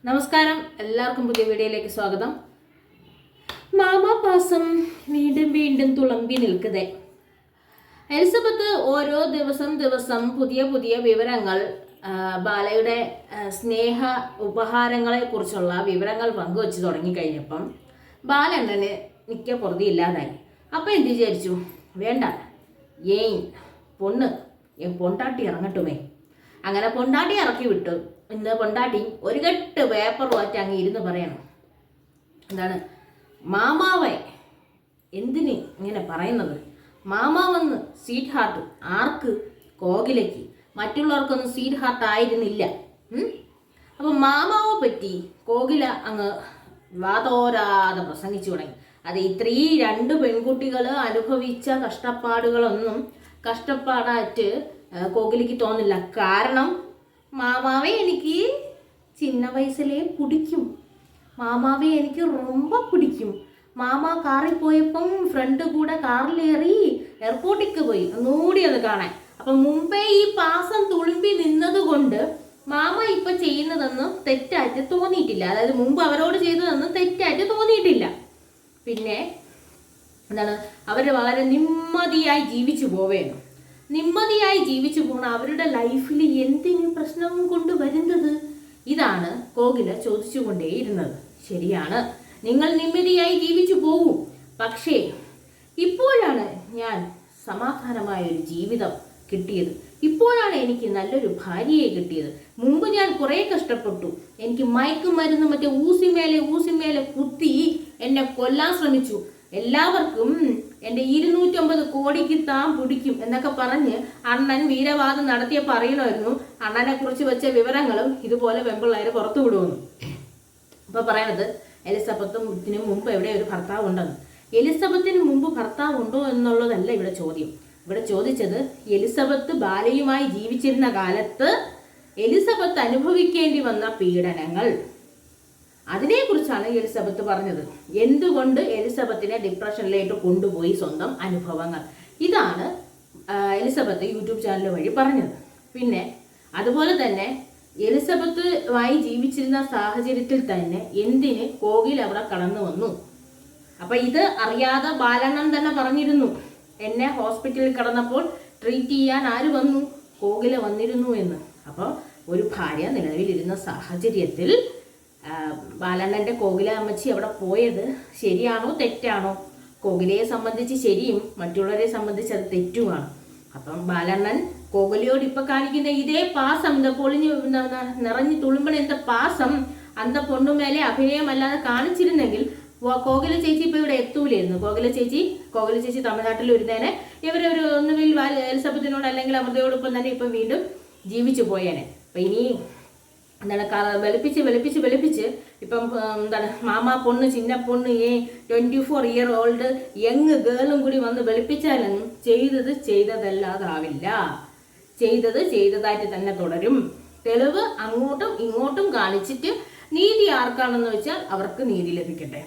നമസ്കാരം, എല്ലാവർക്കും പുതിയ വീഡിയോയിലേക്ക് സ്വാഗതം. മാമാപാസം വീണ്ടും വീണ്ടും തുളമ്പി നിൽക്കുതേ. എലിസബത്ത് ഓരോ ദിവസം പുതിയ പുതിയ വിവരങ്ങൾ, ബാലയുടെ സ്നേഹ ഉപഹാരങ്ങളെ കുറിച്ചുള്ള വിവരങ്ങൾ പങ്കുവെച്ച് തുടങ്ങിക്കഴിഞ്ഞപ്പം ബാലണ്ണന് മിക്ക പൊറുതിയില്ലാതായി. അപ്പം എന്ത് വിചാരിച്ചു, വേണ്ട പൊണ്ടാട്ടി ഇറങ്ങട്ടുമേ. അങ്ങനെ പൊണ്ടാട്ടി ഇറക്കി വിട്ടു. ഇന്ന് പൊണ്ടാട്ടി ഒരു കെട്ട് പേപ്പർ വാറ്റ് അങ്ങ് ഇരുന്ന് പറയണം, എന്താണ് മാമാവെ എന്തിന് ഇങ്ങനെ പറയുന്നത്? മാമാവെന്ന് സ്വീറ്റ് ഹാർട്ട് ആർക്ക്? കോകിലയ്ക്ക്. മറ്റുള്ളവർക്കൊന്നും സ്വീറ്റ് ഹാർട്ട് ആയിരുന്നില്ല. അപ്പം മാമാവെ പറ്റി കോകില അങ്ങ് വാതോരാതെ പ്രസംഗിച്ചു തുടങ്ങി. അത് രണ്ട് പെൺകുട്ടികൾ അനുഭവിച്ച കഷ്ടപ്പാടായിട്ട് കോകിലയ്ക്ക് തോന്നില്ല. കാരണം മാമാവെ എനിക്ക് ചിന്ന വയസ്സിലേ പിടിക്കും, മാമാവെ എനിക്ക് ரொம்ப പിടിക്കും. മാമ കാറിൽ പോയപ്പം ഫ്രണ്ട് കൂടെ കാറിലേറി എയർപോർട്ടിലേക്ക് പോയി ഒന്നുകൂടി അത് കാണാൻ. അപ്പം മുമ്പേ ഈ പാസം തുളുമ്പി നിന്നത് കൊണ്ട് മാമ ഇപ്പൊ ചെയ്യുന്നതൊന്നും തെറ്റായിട്ട് തോന്നിയിട്ടില്ല. അതായത് മുമ്പ് അവരോട് ചെയ്തതൊന്നും തെറ്റായിട്ട് തോന്നിയിട്ടില്ല. പിന്നെ എന്താണ്, അവര് വളരെ നിമ്മതിയായി ജീവിച്ചു പോവേണം. നിമ്മതിയായി ജീവിച്ചു പോണ അവരുടെ ലൈഫിൽ എന്തിനു പ്രശ്നം കൊണ്ട് വരുന്നത്? ഇതാണ് കോകില ചോദിച്ചുകൊണ്ടേയിരുന്നത്. ശരിയാണ്, നിങ്ങൾ നിമ്മതിയായി ജീവിച്ചു പോകും. പക്ഷേ ഇപ്പോഴാണ് ഞാൻ സമാധാനമായ ഒരു ജീവിതം കിട്ടിയത്. ഇപ്പോഴാണ് എനിക്ക് നല്ലൊരു ഭാര്യയെ കിട്ടിയത്. മുമ്പ് ഞാൻ കുറെ കഷ്ടപ്പെട്ടു. എനിക്ക് മയക്കുമരുന്ന് മറ്റേ ഊസിമേലെ കുത്തി എന്നെ കൊല്ലാൻ ശ്രമിച്ചു. എല്ലാവർക്കും എൻ്റെ 250 കോടിക്ക് താൻ പിടിക്കും എന്നൊക്കെ പറഞ്ഞ് അണ്ണൻ വീരവാദം നടത്തിയ പറയണമായിരുന്നു. അണ്ണനെ കുറിച്ച് വെച്ച വിവരങ്ങളും ഇതുപോലെ പെമ്പിള്ളേർ പുറത്തു വിടുമെന്നു. ഇപ്പൊ പറയണത് എലിസബത്തിന് മുമ്പ് എവിടെ ഒരു ഭർത്താവ് ഉണ്ടെന്ന്. എലിസബത്തിന് മുമ്പ് ഭർത്താവ് ഉണ്ടോ എന്നുള്ളതല്ല ഇവിടെ ചോദ്യം. ഇവിടെ ചോദിച്ചത് എലിസബത്ത് ബാലയുമായി ജീവിച്ചിരുന്ന കാലത്ത് എലിസബത്ത് അനുഭവിക്കേണ്ടി വന്ന പീഡനങ്ങൾ, അതിനെക്കുറിച്ചാണ് എലിസബത്ത് പറഞ്ഞത്. എന്തുകൊണ്ട് എലിസബത്തിനെ ഡിപ്രഷനിലേക്ക് കൊണ്ടുപോയി സ്വന്തം അനുഭവങ്ങൾ. ഇതാണ് എലിസബത്ത് യൂട്യൂബ് ചാനൽ വഴി പറഞ്ഞത്. പിന്നെ അതുപോലെ തന്നെ എലിസബത്തുമായി ജീവിച്ചിരുന്ന സാഹചര്യത്തിൽ തന്നെ എന്തിന് കോകിൽ അവിടെ കടന്നു വന്നു. അപ്പൊ ഇത് അറിയാതെ ബാലണ്ണൻ തന്നെ പറഞ്ഞിരുന്നു, എന്നെ ഹോസ്പിറ്റലിൽ കിടന്നപ്പോൾ ട്രീറ്റ് ചെയ്യാൻ ആര് വന്നു? കോകില വന്നിരുന്നു എന്ന്. അപ്പോൾ ഒരു ഭാര്യ നിലവിലിരുന്ന സാഹചര്യത്തിൽ ബാലണ്ണന്റെ കോകില അമ്മച്ചി അവിടെ പോയത് ശരിയാണോ തെറ്റാണോ? കോകിലയെ സംബന്ധിച്ച് ശരിയും മറ്റുള്ളവരെ സംബന്ധിച്ച് അത് തെറ്റുമാണ്. അപ്പം ബാലണ്ണൻ കോകിലയോട് ഇപ്പൊ കാണിക്കുന്ന ഇതേ പാസം, എന്താ പൊളിഞ്ഞ് നിറഞ്ഞു തുളുമ്പണ എന്താ പാസം അന്ത പൊണ്ണുമേലെ അഭിനയമല്ലാതെ കാണിച്ചിരുന്നെങ്കിൽ കോകില ചേച്ചി ഇപ്പൊ ഇവിടെ എത്തൂലായിരുന്നു. കോകില ചേച്ചി തമിഴ്നാട്ടിൽ വരുന്നേനെ ഇവരൊരു ഒന്നുകിൽ എലിസബത്തിനോട് അല്ലെങ്കിൽ അമൃതയോടൊപ്പം തന്നെ ഇപ്പം വീണ്ടും ജീവിച്ചു പോയേനെ. അപ്പൊ ഇനി എന്താണ് വെളുപ്പിച്ച് ഇപ്പം എന്താണ് മാമാ പൊണ്ണ് ചിന്ന പൊണ്ണ് 24 ഇയർ ഓൾഡ് യങ് ഗേളും കൂടി വന്ന് വെളുപ്പിച്ചാലൊന്നും ചെയ്തതല്ലാതാവില്ല. ചെയ്തതായിട്ട് തന്നെ തുടരും. തെളിവ് അങ്ങോട്ടും ഇങ്ങോട്ടും കാണിച്ചിട്ട് നീതി ആർക്കാണെന്ന് വെച്ചാൽ അവർക്ക് നീതി ലഭിക്കട്ടെ.